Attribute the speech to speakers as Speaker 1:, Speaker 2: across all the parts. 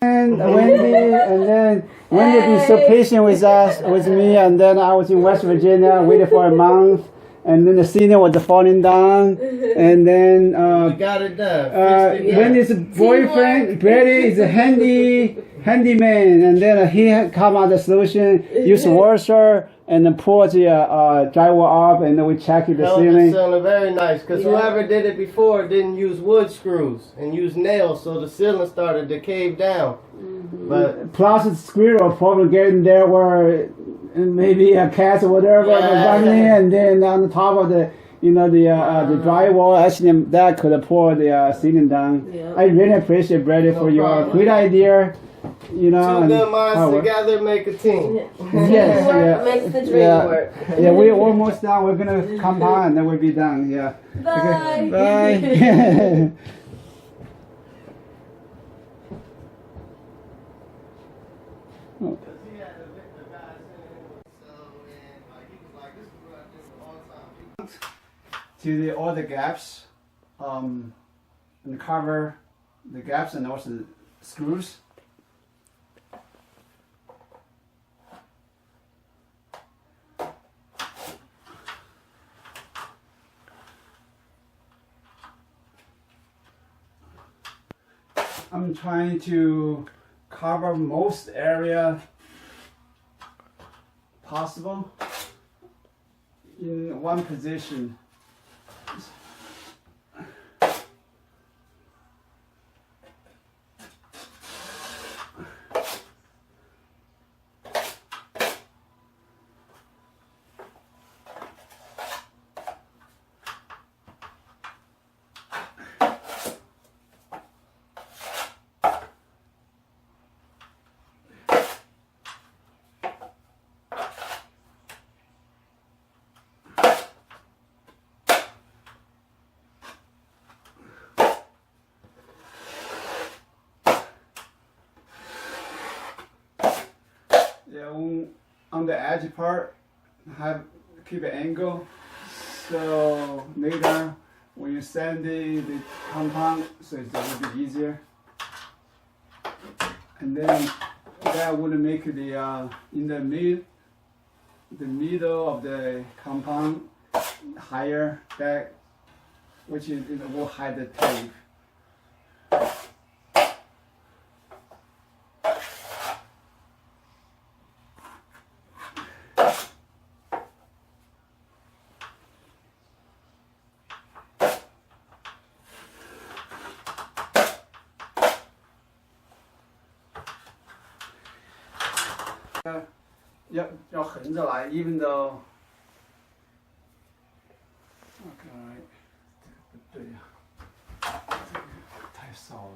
Speaker 1: And Wendy, and then Wendy been so patient with us, with me, and then I was in West Virginia, waited for a month, and then the ceiling was falling down, and then
Speaker 2: we got it done.
Speaker 1: Wendy's boyfriend, Brady, is a handyman, and then he had come out the solution, use washer, and then pour the drywall up, and then we check the ceiling.
Speaker 2: The ceiling very nice, because whoever did it before didn't use wood screws and use nails, so the ceiling started to cave down. But
Speaker 1: plus the squirrel probably getting there where maybe a cat or whatever running, and then on the top of the the drywall, actually that could pour the ceiling down. Yeah. I really appreciate Brady for your great idea.
Speaker 2: Two good minds together make a team.
Speaker 1: Yes,
Speaker 3: Teamwork makes the dream work.
Speaker 1: Yeah, we're almost done. We're gonna compound and then we'll be done. Yeah.
Speaker 3: Bye.
Speaker 1: Okay. Bye. To all the gaps, and cover the gaps and also the screws. I'm trying to cover most area possible in one position. On the edge part, keep an angle, so later when you sand the compound, so it's a little bit easier. And then that would make the in the middle of the compound higher, that which it will hide the tape.要横着来 ，even though。OK， 不对呀，这个太少了。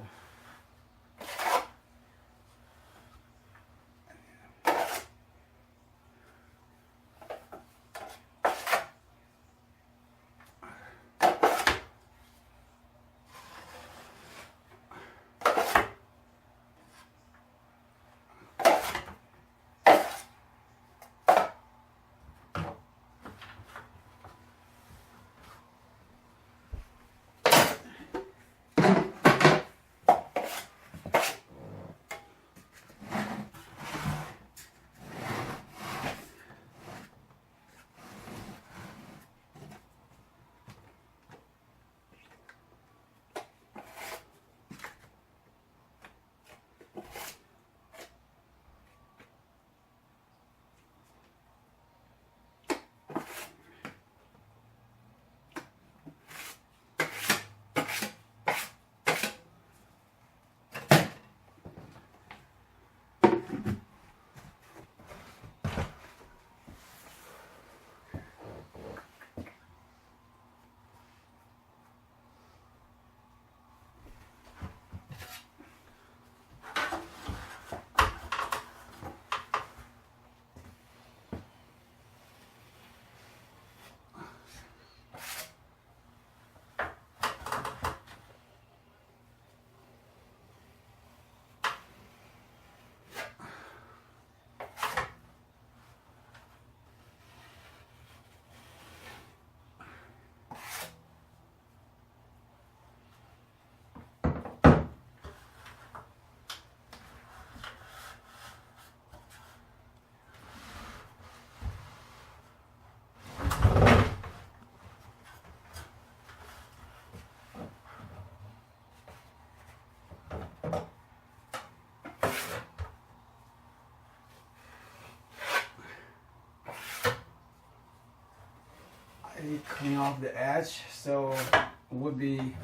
Speaker 1: clean off the edge, so it would be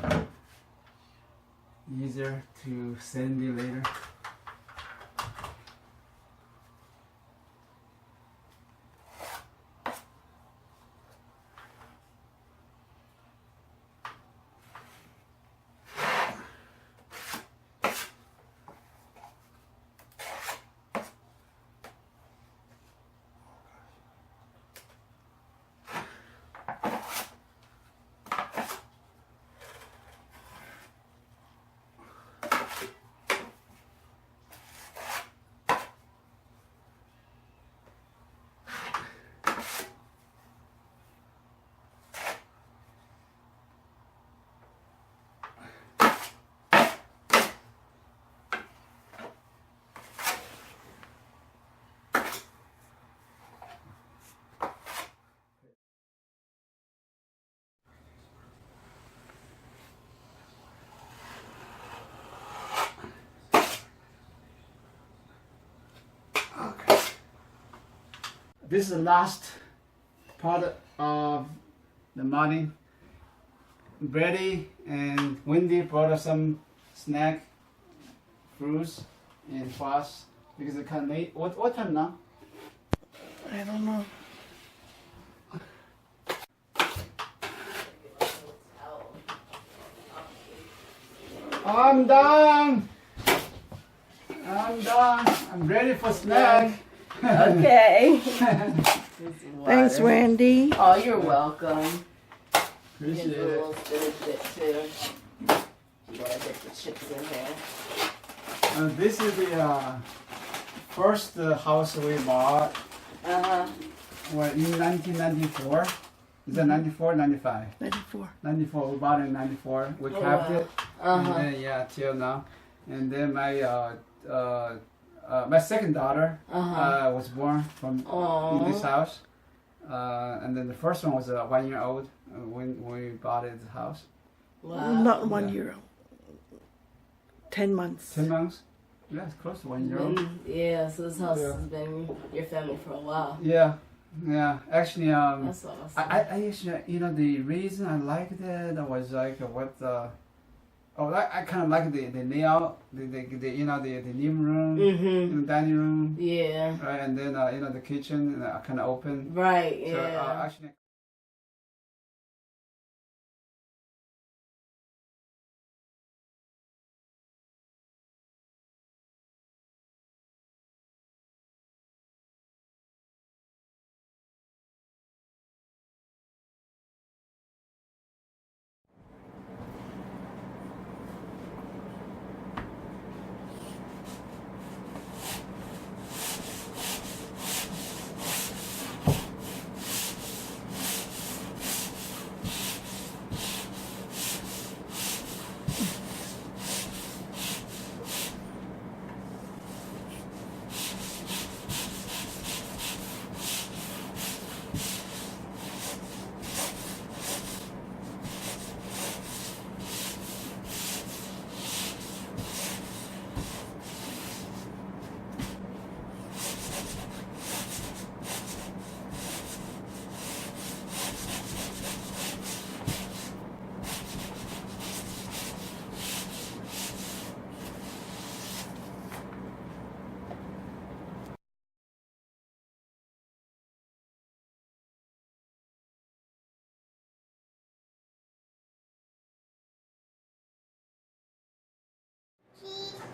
Speaker 1: easier to sand it later. This is the last part of the morning. Brady and Wendy brought us some snack, fruits, and fast because it kind of late. What time now?
Speaker 3: I don't know.
Speaker 1: I'm done. I'm ready for snack.
Speaker 3: Okay.
Speaker 4: Thanks, Wendy.
Speaker 3: Oh, you're welcome.
Speaker 1: Appreciate
Speaker 3: Here's a
Speaker 1: it.
Speaker 3: little spinach bit too. You gotta get the chips in here.
Speaker 1: This is the first house we bought
Speaker 3: Uh-huh.
Speaker 1: in 1994. Is that 94 95?
Speaker 4: 94.
Speaker 1: 94. We bought it in 94. We
Speaker 3: Oh,
Speaker 1: kept
Speaker 3: wow.
Speaker 1: it.
Speaker 3: Uh-huh.
Speaker 1: And then, till now. And then my second daughter was born from in
Speaker 3: Aw.
Speaker 1: this house. And then the first one was 1 year old when we bought it, the house.
Speaker 3: Wow.
Speaker 4: Not 1
Speaker 1: Yeah.
Speaker 4: year old. 10 months.
Speaker 1: 10 months? Yeah, it's close to 1 year old.
Speaker 3: Yeah, so this house
Speaker 1: Yeah.
Speaker 3: has been your family for a while.
Speaker 1: Yeah, yeah. Actually,
Speaker 3: That's awesome.
Speaker 1: I actually, the reason I liked it was like I kind of like the layout, the living room,
Speaker 3: Mm-hmm.
Speaker 1: the dining room,
Speaker 3: Yeah.
Speaker 1: right, and then the kitchen kind of open.
Speaker 3: Right,
Speaker 1: So
Speaker 3: yeah.
Speaker 1: actually.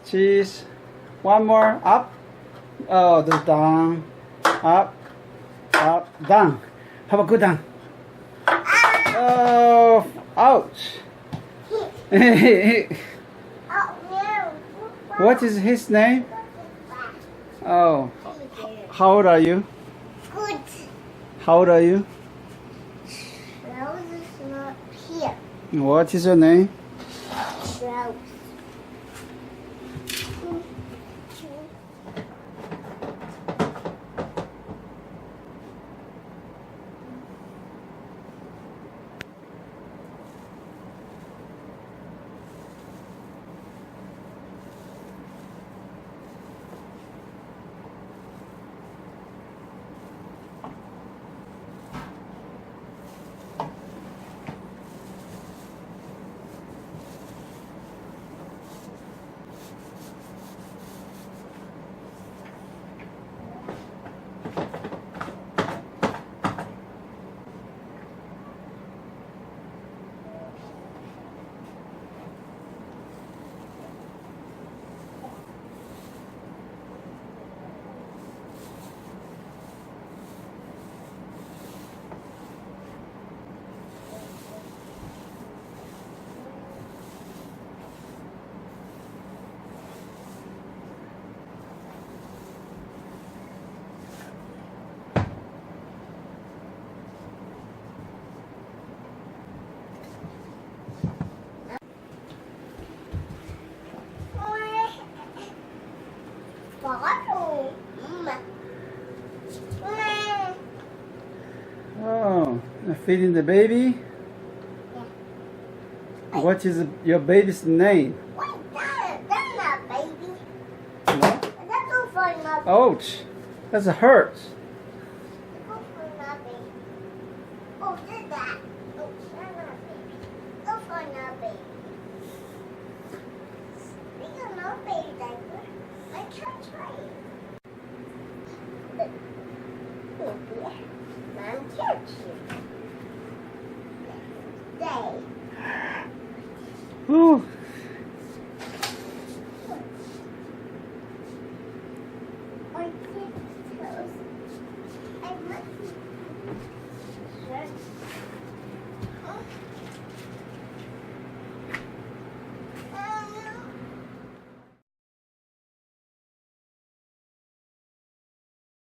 Speaker 1: Cheese. One more. Up. Oh, the down. Up. Up. Down. How about go down? Oh, ouch. What is his name? Oh, how old are you?
Speaker 5: Good.
Speaker 1: How old are you?
Speaker 5: Rose is not here.
Speaker 1: What is your name?
Speaker 5: Rose.
Speaker 1: feeding the baby? What is your baby's name?
Speaker 5: Wait, that's not baby.
Speaker 1: What?
Speaker 5: That's all for my baby.
Speaker 1: Ouch! That's a hurt.
Speaker 5: That's all for my baby. Oh, did that. Oh, that's not baby. That's for my baby. We got no baby diaper. I can't try it. Mom, touch you. Stay.
Speaker 1: Whew.
Speaker 5: My tiptoes. I must.